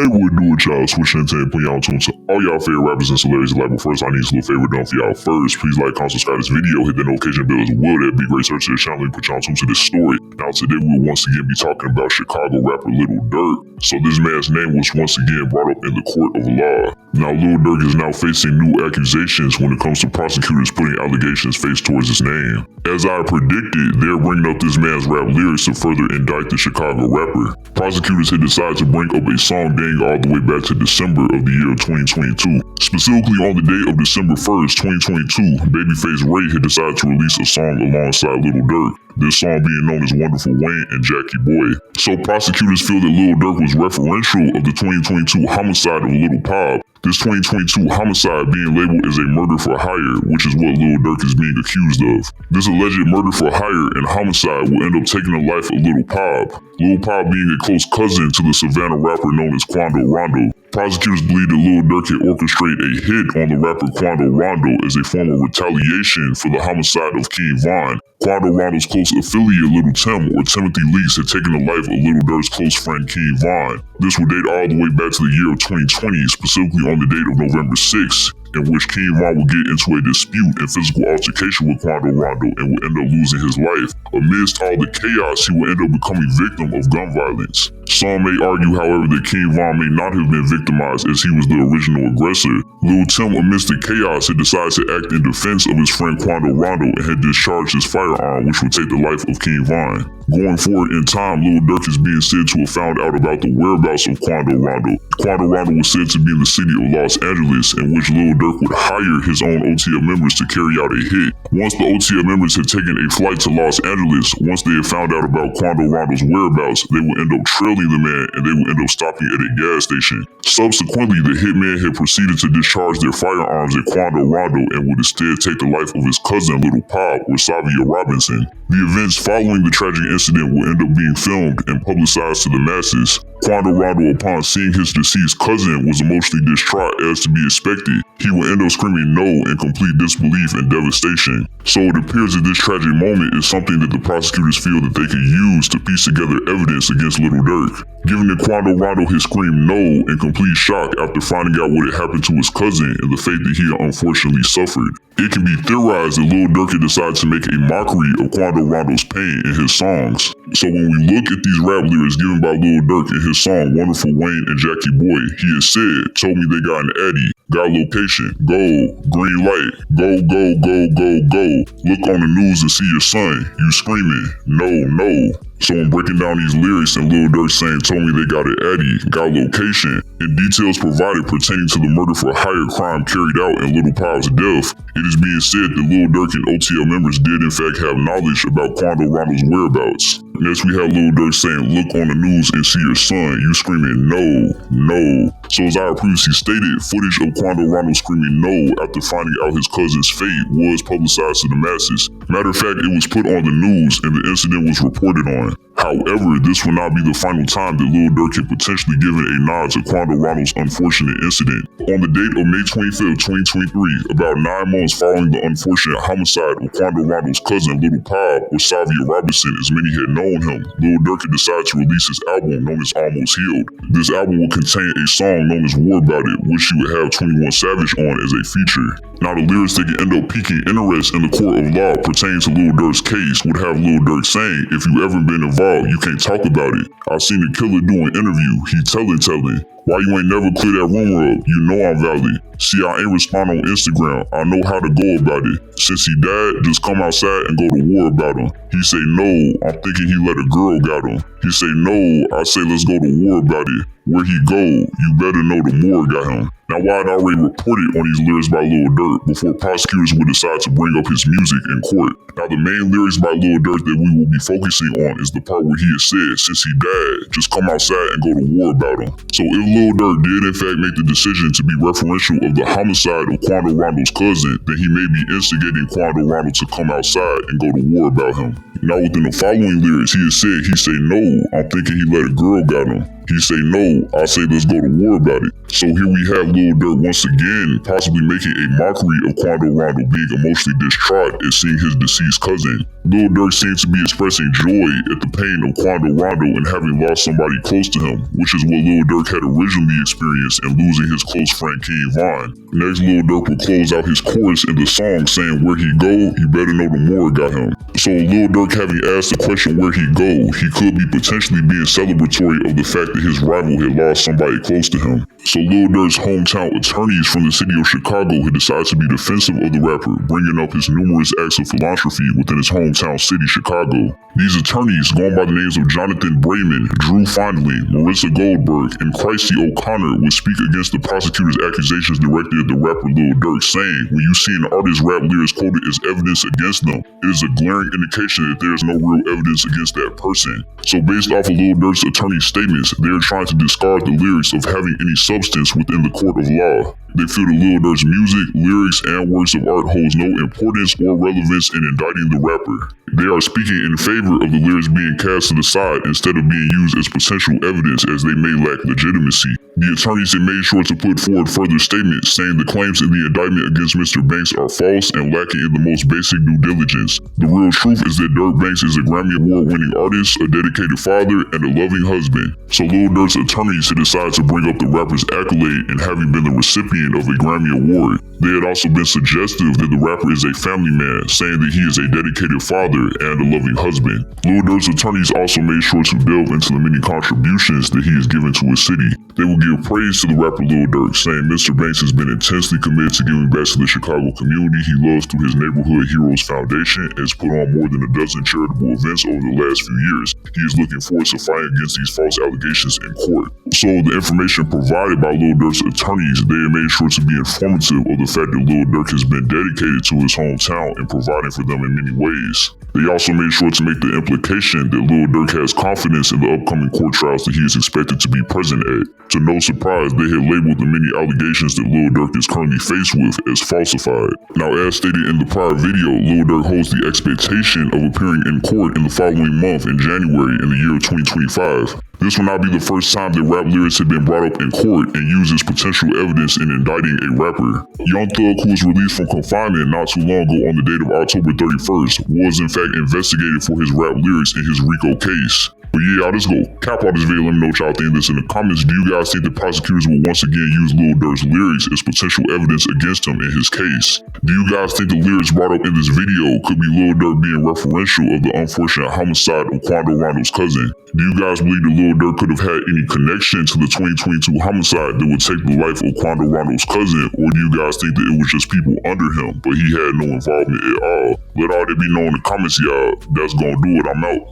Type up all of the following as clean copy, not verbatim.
Hey, what do it, y'all? Swish Entertainment, putting y'all tuned to all y'all favorite rappers and celebrities alike. But first, I need a little favor done for y'all first. Please like, comment, subscribe to this video, hit the notification bell as well. That'd be great. Search to the channel and put y'all tuned to this story. Now, today we will once again be talking about Chicago rapper Lil Durk. So this man's name was once again brought up in the court of law. Now, Lil Durk is now facing new accusations when it comes to prosecutors putting allegations faced towards his name. As I predicted, they're bringing up this man's rap lyrics to further indict the Chicago rapper. Prosecutors had decided to bring up a song dating all the way back to December of the year 2022. Specifically on the day of December 1st, 2022, Babyface Ray had decided to release a song alongside Lil Durk, this song being known as Wonderful Wayne and Jackie Boy. So prosecutors feel that Lil Durk was referential of the 2022 homicide of Lul Pab. This 2022 homicide being labeled as a murder for hire, which is what Lil Durk is being accused of. This alleged murder for hire and homicide will end up taking the life of Lul Pab. Lul Pab being a close cousin to the Savannah rapper known as Quando Rondo. Prosecutors believe that Lil Durk had orchestrated a hit on the rapper Quando Rondo as a form of retaliation for the homicide of King Von. Quando Rondo's close affiliate Lil Tim or Timothy Leaks had taken the life of Lil Durk's close friend King Von. This would date all the way back to the year of 2020, specifically on the date of November 6th, in which King Von would get into a dispute and physical altercation with Quando Rondo and would end up losing his life. Amidst all the chaos, he would end up becoming victim of gun violence. Some may argue, however, that King Von may not have been victimized as he was the original aggressor. Lil Tim, amidst the chaos, had decided to act in defense of his friend Quando Rondo and had discharged his firearm, which would take the life of King Von. Going forward in time, Lil Durk is being said to have found out about the whereabouts of Quando Rondo. Quando Rondo was said to be in the city of Los Angeles, in which Lil Durk would hire his own OTL members to carry out a hit. Once the OTL members had taken a flight to Los Angeles, once they had found out about Quando Rondo's whereabouts, they would end up trailing the man and they would end up stopping at a gas station. Subsequently, the hitman had proceeded to discharge their firearms at Quando Rondo and would instead take the life of his cousin Lul Pab or Savia Robinson. The events following the tragic incident will end up being filmed and publicized to the masses. Quando Rondo, upon seeing his deceased cousin, was emotionally distraught as to be expected. He will end up screaming no in complete disbelief and devastation. So it appears that this tragic moment is something that the prosecutors feel that they could use to piece together evidence against Lil Durk. Given that Quando Rondo had screamed no in complete shock after finding out what had happened to his cousin and the fate that he had unfortunately suffered, it can be theorized that Lil Durk had decided to make a mockery of Quando Rondo's pain in his songs. So when we look at these rap lyrics given by Lil Durk in his song Wonderful Wayne and Jackie Boy, he has said, told me they got an Addy, got location, go, green light, go, go, go, go, go. Look on the news and see your son, you screaming, no, no. So I'm breaking down these lyrics and Lil Durk saying, told me they got an Addy, got location, and details provided pertaining to the murder for hire crime carried out in Lul Pab's death. It is being said that Lil Durk and OTL members did in fact have knowledge about Quando Rondo's whereabouts. Next we have Lil Durk saying, look on the news and see your son, you screaming no, no. So as I previously stated, footage of Quando Rondo screaming no after finding out his cousin's fate was publicized to the masses. Matter of fact, it was put on the news and the incident was reported on. However, this will not be the final time that Lil Durk had potentially given a nod to Quando Rondo's unfortunate incident. On the date of May 25th, 2023, about 9 months following the unfortunate homicide of Quando Rondo's cousin Lul Pab or Savia Robinson as many had known him, Lil Durk had decided to release his album known as Almost Healed. This album will contain a song known as War About It, which he would have 21 Savage on as a feature. Now the lyrics that can end up piquing interest in the court of law pertaining to Lil Durk's case would have Lil Durk saying, if you ever been involved, you can't talk about it. I seen the killer do an interview, he telling. Why you ain't never clear that rumor up? You know I'm valid. See, I ain't respond on Instagram. I know how to go about it. Since he died, just come outside and go to war about him. He say no, I'm thinking he let a girl got him. He say no, I say let's go to war about it. Where he go, you better know the more got him. Now while I'd already reported on these lyrics by Lil Durk before prosecutors would decide to bring up his music in court. Now the main lyrics by Lil Durk that we will be focusing on is the part where he has said, since he died, just come outside and go to war about him. So if Lil Durk did in fact make the decision to be referential of the homicide of Quando Rondo's cousin, then he may be instigating Quando Rondo to come outside and go to war about him. Now within the following lyrics, he has said, he say no, I'm thinking he let a girl got him. He say no, I say let's go to war about it. So here we have Lil Durk once again possibly making a mockery of Quando Rondo being emotionally distraught at seeing his deceased cousin. Lil Durk seems to be expressing joy at the pain of Quando Rondo and having lost somebody close to him, which is what Lil Durk had originally experienced in losing his close friend King Von. Next, Lil Durk will close out his chorus in the song saying where he go, you better know the more got him. So Lil Durk having asked the question where he go, he could be potentially being celebratory of the fact that his rival had lost somebody close to him. So Lil Durk's hometown attorneys from the city of Chicago had decided to be defensive of the rapper, bringing up his numerous acts of philanthropy within his hometown city, Chicago. These attorneys, going by the names of Jonathan Brayman, Drew Findley, Marissa Goldberg, and Christy O'Connor, would speak against the prosecutor's accusations directed at the rapper Lil Durk, saying, when you see an artist's rap lyrics quoted as evidence against them, it is a glaring indication that there is no real evidence against that person. So based off of Lil Durk's attorney's statements, they are trying to discard the lyrics of having any substance within the court of law. They feel that Lil Durk's music, lyrics, and works of art holds no importance or relevance in indicting the rapper. They are speaking in favor of the lyrics being cast to the side instead of being used as potential evidence as they may lack legitimacy. The attorneys have made sure to put forward further statements saying the claims in the indictment against Mr. Banks are false and lacking in the most basic due diligence. The real truth is that Durk Banks is a Grammy Award-winning artist, a dedicated father, and a loving husband. So Lil Durk's attorneys had decided to bring up the rapper's accolade and having been the recipient of a Grammy Award. They had also been suggestive that the rapper is a family man, saying that he is a dedicated father and a loving husband. Lil Durk's attorneys also made sure to delve into the many contributions that he has given to his city. They will give praise to the rapper Lil Durk, saying Mr. Banks has been intensely committed to giving back to the Chicago community he loves through his Neighborhood Heroes Foundation and has put on more than a dozen charitable events over the last few years. He is looking forward to fighting against these false allegations in court. So the information provided by Lil Durk's attorneys, they have made sure to be informative of the fact that Lil Durk has been dedicated to his hometown and providing for them in many ways. They also made sure to make the implication that Lil Durk has confidence in the upcoming court trials that he is expected to be present at. To no surprise, they had labeled the many allegations that Lil Durk is currently faced with as falsified. Now, as stated in the prior video, Lil Durk holds the expectation of appearing in court in the following month in January in the year 2025. This will not be the first time that rap lyrics have been brought up in court and used as potential evidence in indicting a rapper. Young Thug, who was released from confinement not too long ago on the date of October 31st, was in fact investigated for his rap lyrics in his RICO case. But yeah, I'll just go cap out this video. Let me know what y'all think of this in the comments. Do you guys think the prosecutors will once again use Lil Durk's lyrics as potential evidence against him in his case? Do you guys think the lyrics brought up in this video could be Lil Durk being referential of the unfortunate homicide of Quando Rondo's cousin? Do you guys believe that Lil Durk could have had any connection to the 2022 homicide that would take the life of Quando Rondo's cousin? Or do you guys think that it was just people under him, but he had no involvement at all? Let all that be known in the comments, y'all. That's gonna do it. I'm out.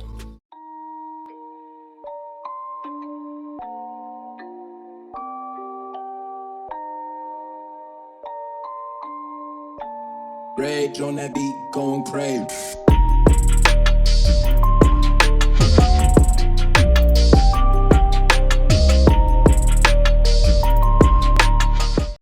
Rage on that beat, going crazy.